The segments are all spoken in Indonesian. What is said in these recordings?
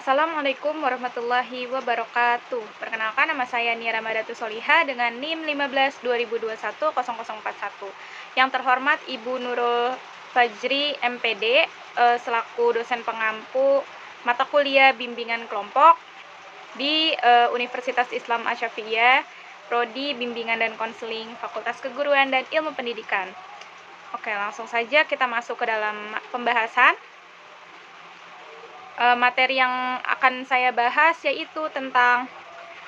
Assalamualaikum warahmatullahi wabarakatuh. Perkenalkan, nama saya Nia Ramadhatu Soliha dengan NIM 15 2021 0041. Yang terhormat Ibu Nurul Fajri MPD selaku dosen pengampu mata kuliah bimbingan kelompok di Universitas Islam Asy-Syafi'iyah, Prodi Bimbingan dan Konseling, Fakultas Keguruan dan Ilmu Pendidikan. Oke, langsung saja kita masuk ke dalam pembahasan. Materi yang akan saya bahas yaitu tentang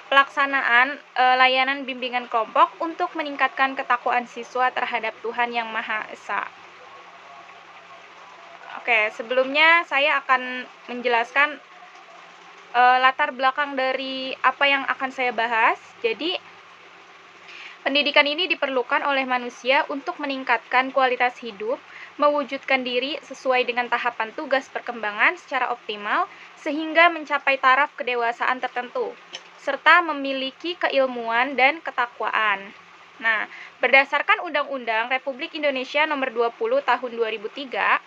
pelaksanaan layanan bimbingan kelompok untuk meningkatkan ketakwaan siswa terhadap Tuhan Yang Maha Esa. Oke, sebelumnya saya akan menjelaskan latar belakang dari apa yang akan saya bahas. Jadi, pendidikan ini diperlukan oleh manusia untuk meningkatkan kualitas hidup, mewujudkan diri sesuai dengan tahapan tugas perkembangan secara optimal sehingga mencapai taraf kedewasaan tertentu, serta memiliki keilmuan dan ketakwaan. Nah, berdasarkan Undang-Undang Republik Indonesia Nomor 20 Tahun 2003,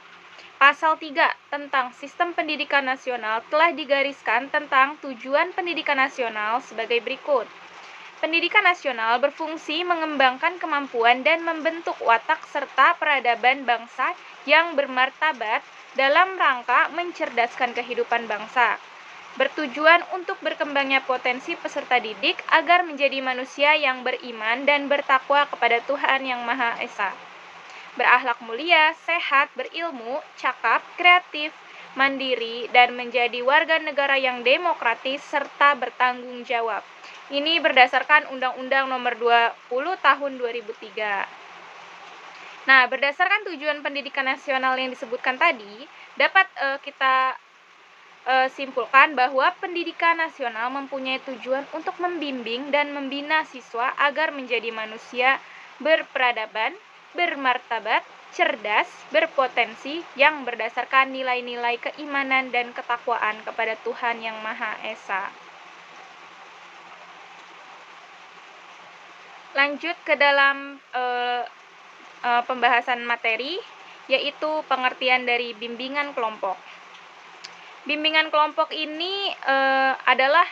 Pasal 3 tentang Sistem Pendidikan Nasional telah digariskan tentang tujuan pendidikan nasional sebagai berikut. Pendidikan nasional berfungsi mengembangkan kemampuan dan membentuk watak serta peradaban bangsa yang bermartabat dalam rangka mencerdaskan kehidupan bangsa. Bertujuan untuk berkembangnya potensi peserta didik agar menjadi manusia yang beriman dan bertakwa kepada Tuhan Yang Maha Esa. Berakhlak mulia, sehat, berilmu, cakap, kreatif, mandiri, dan menjadi warga negara yang demokratis serta bertanggung jawab. Ini berdasarkan Undang-Undang Nomor 20 Tahun 2003. Nah, berdasarkan tujuan pendidikan nasional yang disebutkan tadi, dapat kita simpulkan bahwa pendidikan nasional mempunyai tujuan untuk membimbing dan membina siswa agar menjadi manusia berperadaban, bermartabat, cerdas, berpotensi yang berdasarkan nilai-nilai keimanan dan ketakwaan kepada Tuhan Yang Maha Esa. Lanjut ke dalam pembahasan materi, yaitu pengertian dari bimbingan kelompok. Bimbingan kelompok ini adalah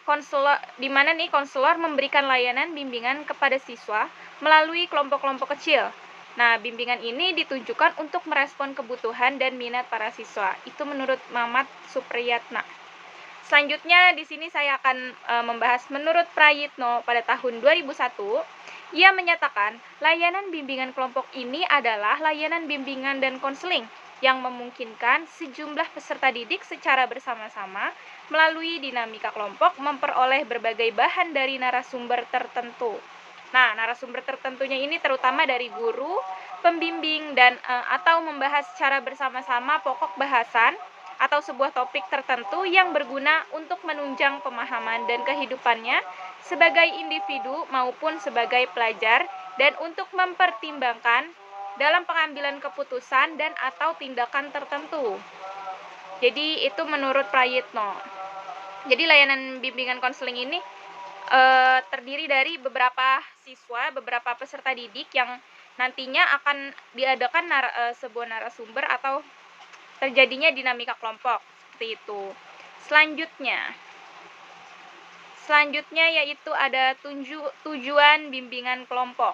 konselor, di mana nih konselor memberikan layanan bimbingan kepada siswa melalui kelompok-kelompok kecil. Nah, bimbingan ini ditujukan untuk merespon kebutuhan dan minat para siswa. Itu menurut Mamat Supriyatna. Selanjutnya di sini saya akan membahas menurut Prayitno pada tahun 2001, ia menyatakan layanan bimbingan kelompok ini adalah layanan bimbingan dan konseling yang memungkinkan sejumlah peserta didik secara bersama-sama melalui dinamika kelompok memperoleh berbagai bahan dari narasumber tertentu. Nah, narasumber tertentunya ini terutama dari guru, pembimbing, dan atau membahas secara bersama-sama pokok bahasan atau sebuah topik tertentu yang berguna untuk menunjang pemahaman dan kehidupannya sebagai individu maupun sebagai pelajar dan untuk mempertimbangkan dalam pengambilan keputusan dan atau tindakan tertentu. Jadi itu menurut Prayitno. Jadi layanan bimbingan konseling ini terdiri dari beberapa siswa, beberapa peserta didik yang nantinya akan diadakan sebuah narasumber atau terjadinya dinamika kelompok seperti itu. Selanjutnya yaitu ada tujuan bimbingan kelompok.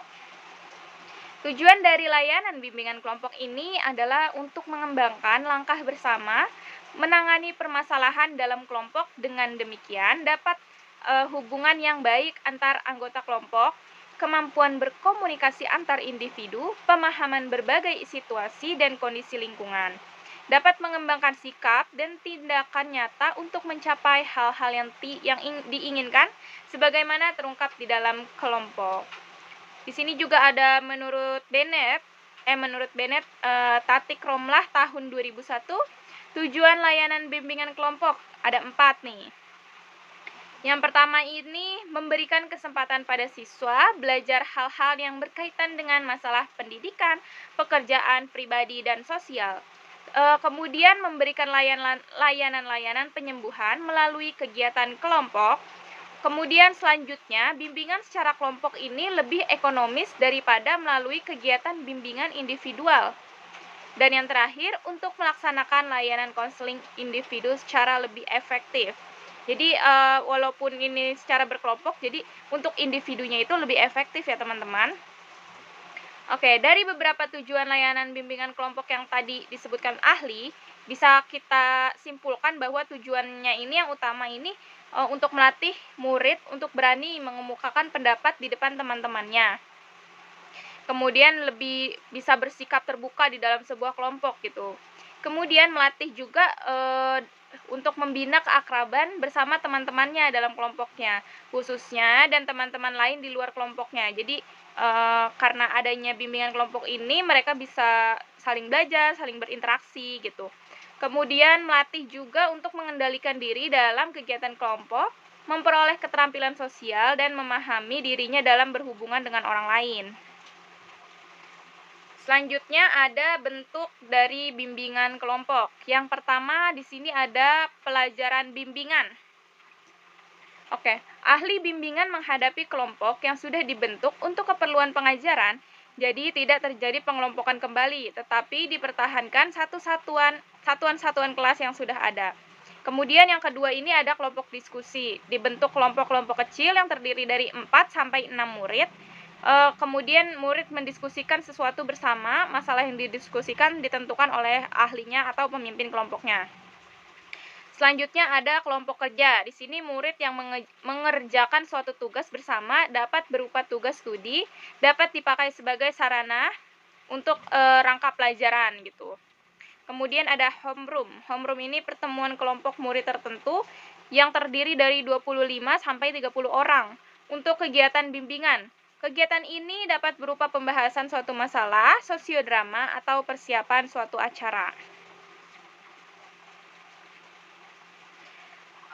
Tujuan dari layanan bimbingan kelompok ini adalah untuk mengembangkan langkah bersama menangani permasalahan dalam kelompok. Dengan demikian dapat hubungan yang baik antar anggota kelompok, kemampuan berkomunikasi antar individu, pemahaman berbagai situasi dan kondisi lingkungan. Dapat mengembangkan sikap dan tindakan nyata untuk mencapai hal-hal yang diinginkan sebagaimana terungkap di dalam kelompok. Di sini juga ada menurut Bennett Tatik Romlah tahun 2001, tujuan layanan bimbingan kelompok ada 4 nih. Yang pertama ini memberikan kesempatan pada siswa belajar hal-hal yang berkaitan dengan masalah pendidikan, pekerjaan pribadi dan sosial. Kemudian memberikan layanan-layanan penyembuhan melalui kegiatan kelompok. Kemudian selanjutnya, bimbingan secara kelompok ini lebih ekonomis daripada melalui kegiatan bimbingan individual. Dan yang terakhir, untuk melaksanakan layanan konseling individu secara lebih efektif. Jadi walaupun ini secara berkelompok, jadi untuk individunya itu lebih efektif ya teman-teman. Oke, dari beberapa tujuan layanan bimbingan kelompok yang tadi disebutkan ahli, bisa kita simpulkan bahwa tujuannya ini yang utama ini untuk melatih murid untuk berani mengemukakan pendapat di depan teman-temannya. Kemudian lebih bisa bersikap terbuka di dalam sebuah kelompok gitu. Kemudian melatih juga untuk membina keakraban bersama teman-temannya dalam kelompoknya, khususnya dan teman-teman lain di luar kelompoknya. Jadi karena adanya bimbingan kelompok ini, mereka bisa saling belajar, saling berinteraksi gitu. Kemudian melatih juga untuk mengendalikan diri dalam kegiatan kelompok, memperoleh keterampilan sosial dan memahami dirinya dalam berhubungan dengan orang lain. Selanjutnya ada bentuk dari bimbingan kelompok. Yang pertama di sini ada pelajaran bimbingan. Oke, ahli bimbingan menghadapi kelompok yang sudah dibentuk untuk keperluan pengajaran, jadi tidak terjadi pengelompokan kembali, tetapi dipertahankan satuan-satuan kelas yang sudah ada. Kemudian yang kedua ini ada kelompok diskusi, dibentuk kelompok-kelompok kecil yang terdiri dari 4 sampai 6 murid. Kemudian murid mendiskusikan sesuatu bersama, masalah yang didiskusikan ditentukan oleh ahlinya atau pemimpin kelompoknya. Selanjutnya ada kelompok kerja. Di sini murid yang mengerjakan suatu tugas bersama dapat berupa tugas studi, dapat dipakai sebagai sarana untuk rangka pelajaran gitu. Kemudian ada homeroom. Homeroom ini pertemuan kelompok murid tertentu yang terdiri dari 25 sampai 30 orang untuk kegiatan bimbingan. Kegiatan ini dapat berupa pembahasan suatu masalah, sosiodrama, atau persiapan suatu acara.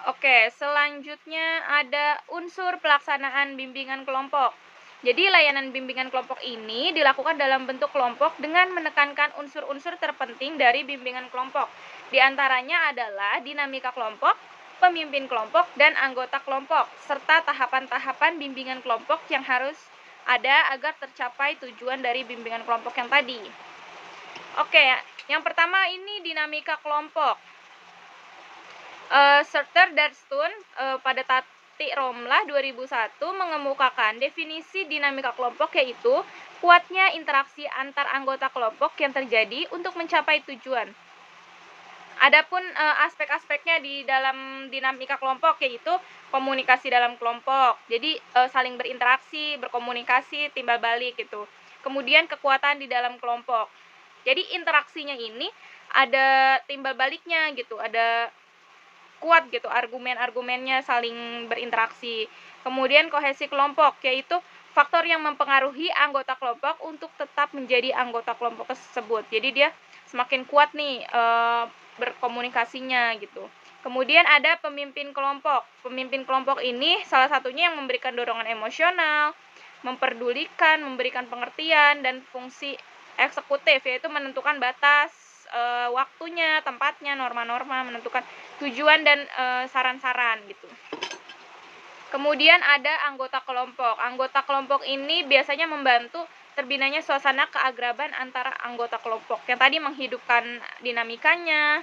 Oke, selanjutnya ada unsur pelaksanaan bimbingan kelompok. Jadi layanan bimbingan kelompok ini dilakukan dalam bentuk kelompok dengan menekankan unsur-unsur terpenting dari bimbingan kelompok. Di antaranya adalah dinamika kelompok, pemimpin kelompok, dan anggota kelompok, serta tahapan-tahapan bimbingan kelompok yang harus ada agar tercapai tujuan dari bimbingan kelompok yang tadi. Oke, yang pertama ini dinamika kelompok. Serter Darstun pada Tati Romlah 2001 mengemukakan definisi dinamika kelompok, yaitu kuatnya interaksi antar anggota kelompok yang terjadi untuk mencapai tujuan. Adapun aspek-aspeknya di dalam dinamika kelompok yaitu komunikasi dalam kelompok. Jadi saling berinteraksi, berkomunikasi, timbal balik gitu. Kemudian kekuatan di dalam kelompok. Jadi interaksinya ini ada timbal baliknya gitu, ada kuat gitu argumen-argumennya saling berinteraksi. Kemudian kohesi kelompok yaitu faktor yang mempengaruhi anggota kelompok untuk tetap menjadi anggota kelompok tersebut. Jadi dia semakin kuat nih berkomunikasinya gitu. Kemudian ada pemimpin kelompok. Pemimpin kelompok ini salah satunya yang memberikan dorongan emosional, memperdulikan, memberikan pengertian, dan fungsi eksekutif yaitu menentukan batas waktunya, tempatnya, norma-norma, menentukan tujuan dan saran-saran gitu. Kemudian ada anggota kelompok. Anggota kelompok ini biasanya membantu terbinanya suasana keakraban antara anggota kelompok yang tadi menghidupkan dinamikanya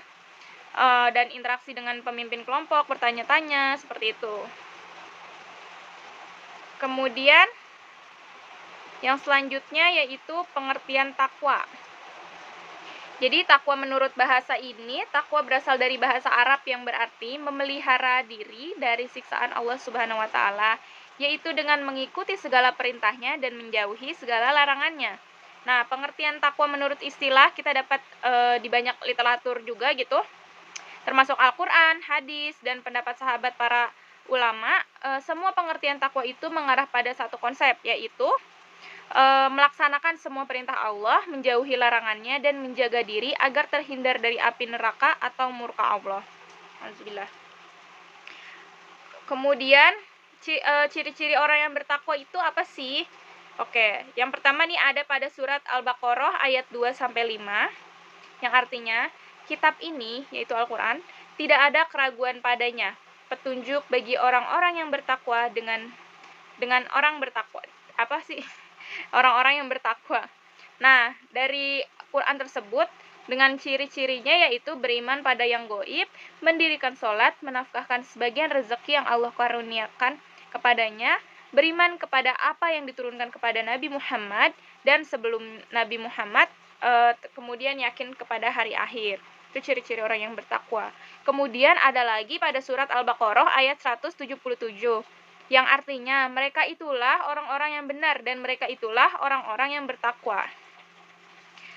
dan interaksi dengan pemimpin kelompok, bertanya-tanya, seperti itu. Kemudian yang selanjutnya yaitu pengertian takwa. Jadi takwa menurut bahasa ini, takwa berasal dari bahasa Arab yang berarti memelihara diri dari siksaan Allah Subhanahu wa taala, yaitu dengan mengikuti segala perintahnya dan menjauhi segala larangannya. Nah, pengertian takwa menurut istilah kita dapat di banyak literatur juga gitu. Termasuk Al-Qur'an, hadis, dan pendapat sahabat para ulama. Semua pengertian takwa itu mengarah pada satu konsep, yaitu melaksanakan semua perintah Allah, menjauhi larangannya, dan menjaga diri agar terhindar dari api neraka atau murka Allah. Alhamdulillah. Kemudian ciri-ciri orang yang bertakwa itu apa sih? Oke, yang pertama nih ada pada surat Al-Baqarah ayat 2-5 yang artinya kitab ini yaitu Al-Qur'an tidak ada keraguan padanya, petunjuk bagi orang-orang yang bertakwa dengan orang bertakwa. Apa sih? Orang-orang yang bertakwa. Nah, dari Quran tersebut Dengan ciri-cirinya yaitu beriman pada yang goib, mendirikan sholat, menafkahkan sebagian rezeki yang Allah karuniakan kepadanya, beriman kepada apa yang diturunkan kepada Nabi Muhammad, dan sebelum Nabi Muhammad, kemudian yakin kepada hari akhir. Itu ciri-ciri orang yang bertakwa. Kemudian ada lagi pada surat Al-Baqarah ayat 177, yang artinya mereka itulah orang-orang yang benar dan mereka itulah orang-orang yang bertakwa.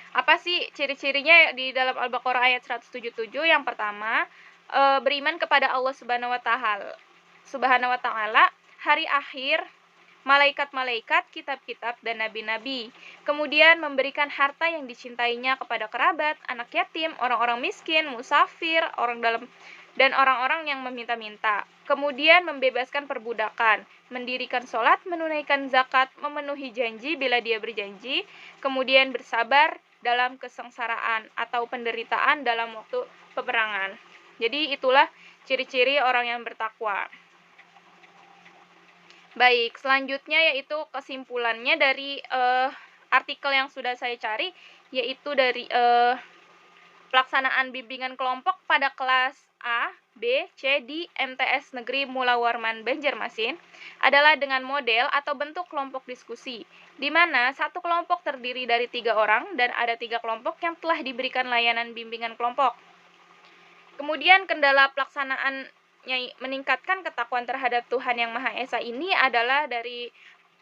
Apa sih ciri-cirinya di dalam Al-Baqarah ayat 177? Yang pertama, beriman kepada Allah Subhanahu wa taala, hari akhir, malaikat-malaikat, kitab-kitab, dan nabi-nabi. Kemudian memberikan harta yang dicintainya kepada kerabat, anak yatim, orang-orang miskin, musafir, dan orang-orang yang meminta-minta. Kemudian membebaskan perbudakan, mendirikan sholat, menunaikan zakat, memenuhi janji bila dia berjanji, kemudian bersabar dalam kesengsaraan atau penderitaan dalam waktu peperangan. Jadi itulah ciri-ciri orang yang bertakwa. Baik, selanjutnya yaitu kesimpulannya dari artikel yang sudah saya cari, yaitu dari pelaksanaan bimbingan kelompok pada kelas A, B, C di MTS Negeri Mula Warman Banjarmasin adalah dengan model atau bentuk kelompok diskusi, di mana satu kelompok terdiri dari 3 orang dan ada 3 kelompok yang telah diberikan layanan bimbingan kelompok. Kemudian kendala pelaksanaan meningkatkan ketakwaan terhadap Tuhan Yang Maha Esa ini adalah dari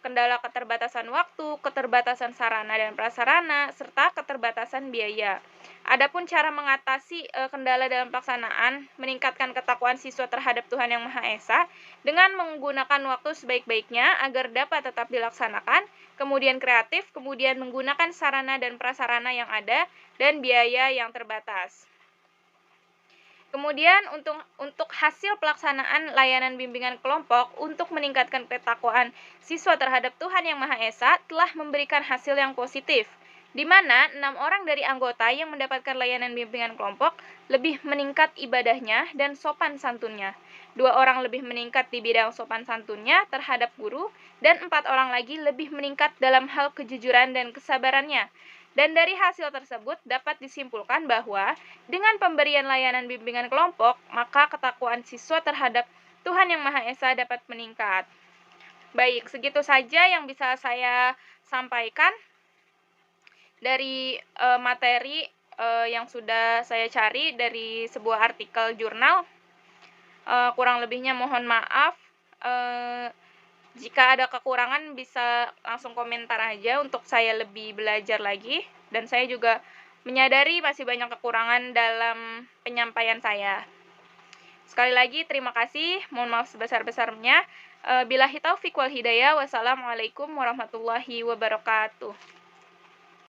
kendala keterbatasan waktu, keterbatasan sarana dan prasarana, serta keterbatasan biaya. Adapun cara mengatasi kendala dalam pelaksanaan, meningkatkan ketakwaan siswa terhadap Tuhan Yang Maha Esa dengan menggunakan waktu sebaik-baiknya agar dapat tetap dilaksanakan, kemudian kreatif, kemudian menggunakan sarana dan prasarana yang ada, dan biaya yang terbatas. Kemudian untuk hasil pelaksanaan layanan bimbingan kelompok untuk meningkatkan ketakwaan siswa terhadap Tuhan Yang Maha Esa telah memberikan hasil yang positif, di mana 6 orang dari anggota yang mendapatkan layanan bimbingan kelompok lebih meningkat ibadahnya dan sopan santunnya. 2 orang lebih meningkat di bidang sopan santunnya terhadap guru, dan 4 orang lagi lebih meningkat dalam hal kejujuran dan kesabarannya. Dan dari hasil tersebut dapat disimpulkan bahwa dengan pemberian layanan bimbingan kelompok, maka ketakwaan siswa terhadap Tuhan Yang Maha Esa dapat meningkat. Baik, segitu saja yang bisa saya sampaikan dari materi yang sudah saya cari dari sebuah artikel jurnal. Kurang lebihnya mohon maaf. Jika ada kekurangan bisa langsung komentar aja untuk saya lebih belajar lagi, dan saya juga menyadari masih banyak kekurangan dalam penyampaian saya. Sekali lagi terima kasih, mohon maaf sebesar-besarnya. Billahi taufik wal hidayah. Wassalamualaikum warahmatullahi wabarakatuh.